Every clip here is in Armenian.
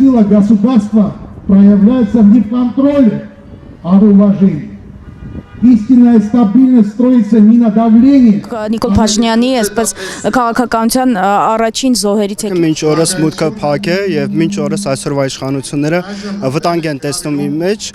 сила государства проявляется не в контроле, а в уважении. Истинная стабильность строится не на давлении. Նիկոլ Փաշինյանի այսպես քաղաքականության առաջին զոհերից եք։ Մինչ օրս մուտքը փակ է եւ մինչ օրս այսօրվա իշխանությունները վտանգ են տեսնում իմ մեջ,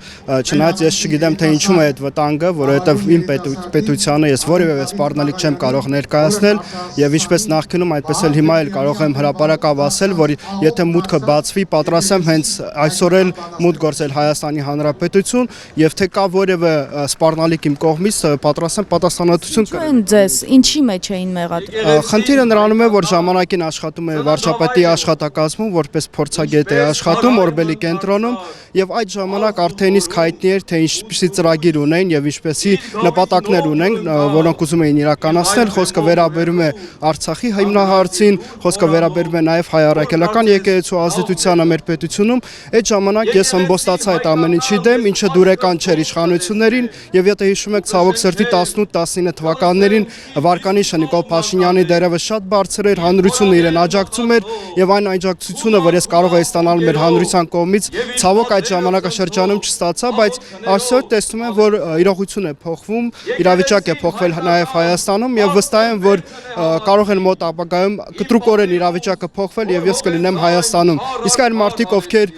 չնայած ես չգիտեմ թե ինչու է այդ վտանգը, որովհետեւ իմ պետությանը ես որևէ սպառնալիք չեմ կարող ներկայացնել եւ ինչպես նախկինում այդպես էլ հիմա էլ կարող եմ հրապարակավ ասել, որ եթե մուտքը բացվի, պատրաստ եմ հենց այսօր էլ մուտք գործել Հայաստանի Հանրապետություն եւ թե կա որևէ սպառնալիք իմ կողմից պատրաստ եմ պատասխանատվություն կրել։ Ձեզ ինչի մեջ էին մեղադրել։ Խնդիրը նրանում է, որ ժամանակին աշխատում է վարչապետի աշխատակազմում, որպես փորձագետ է աշխատում Օրբելի կենտրոնում եւ այդ ժամանակ արդեն իսկ հայտնի էր, թե ինչպիսի ծրագիր ունեն եւ ինչպիսի նպատակներ ունեն, որոնք ուզում էին իրականացնել։ Խոսքը վերաբերում է Արցախի հիմնահարցին, խոսքը վերաբերում է նաեւ հայ առաքելական եկեղեցու ազդեցությանը մեր պետությունում։ Այդ ժամանակ ես ըմբոստացա այդ ամեն ինչի դեմ, ինչը դուրեկան չէր իշխանություններին եւ եթե հիշում եք ցավոք սրտի 18-19 թվականներին վարկանիշը Նիկոլ Փաշինյանի դերևս շատ բարձր էր, հանրությունը իրեն աջակցում էր եւ այն աջակցությունը, որ ես կարող էի ստանալ մեր հանրության կողմից, ցավոք այդ ժամանակաշրջանում չստացա, բայց այսօր տեսնում եմ, որ իրողություն է փոխվում, իրավիճակ է փոխվել նաեւ Հայաստանում եւ վստահ եմ, որ կարող են մոտ ապագայում կտրուկորեն իրավիճակը փոխվել եւ ես կլինեմ Հայաստանում։ Իսկ այն մարդիկ, ովքեր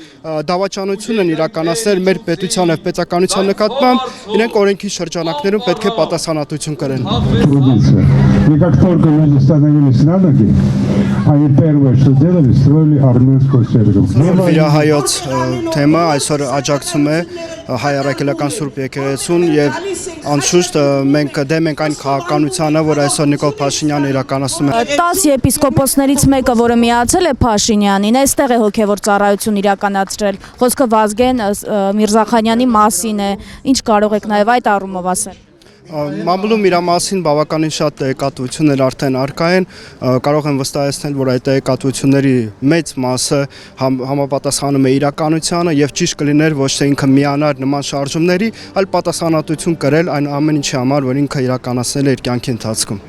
դավաճանություն են իրականացնել մեր պետության եւ պետականության նկատմամբ, իրենք օրենքի շրջանակներում պետք է պատասխանատվություն կրեն։ И как только люди становились на ноги, они первое, что делали, строили армянскую церковь. Վիրահայոց թեմա այսօր աջակցում է հայ առաքելական Սուրբ եկեղեցուն եւ անշուշտ մենք դեմ ենք այն քաղաքականությանը, որ այսօր Նիկոլ Փաշինյանը իրականացնում է։ 10 եպիսկոպոսներից մեկը, որը միացել է Փաշինյանին, այստեղ է հոգևոր ծառայություն իրականացրել։ Խոսքը Վազգեն Միրզախանյանի մասին է։ Ինչ կարող եք նաեւ այդ առումով ասել։ Մամուլում իր մասին բավականին շատ տեղեկատվություններ արդեն առկա են, կարող եմ վստահեցնել, որ այդ տեղեկատվությունների մեծ մասը համապատասխանում է իրականությանը եւ ճիշտ կլիներ ոչ թե ինքը միանար նման շարժումների, այլ պատասխանատվություն կրել այն ամեն ինչի համար, որ ինքը իրականացնել է իր կյանքի ընթացքում։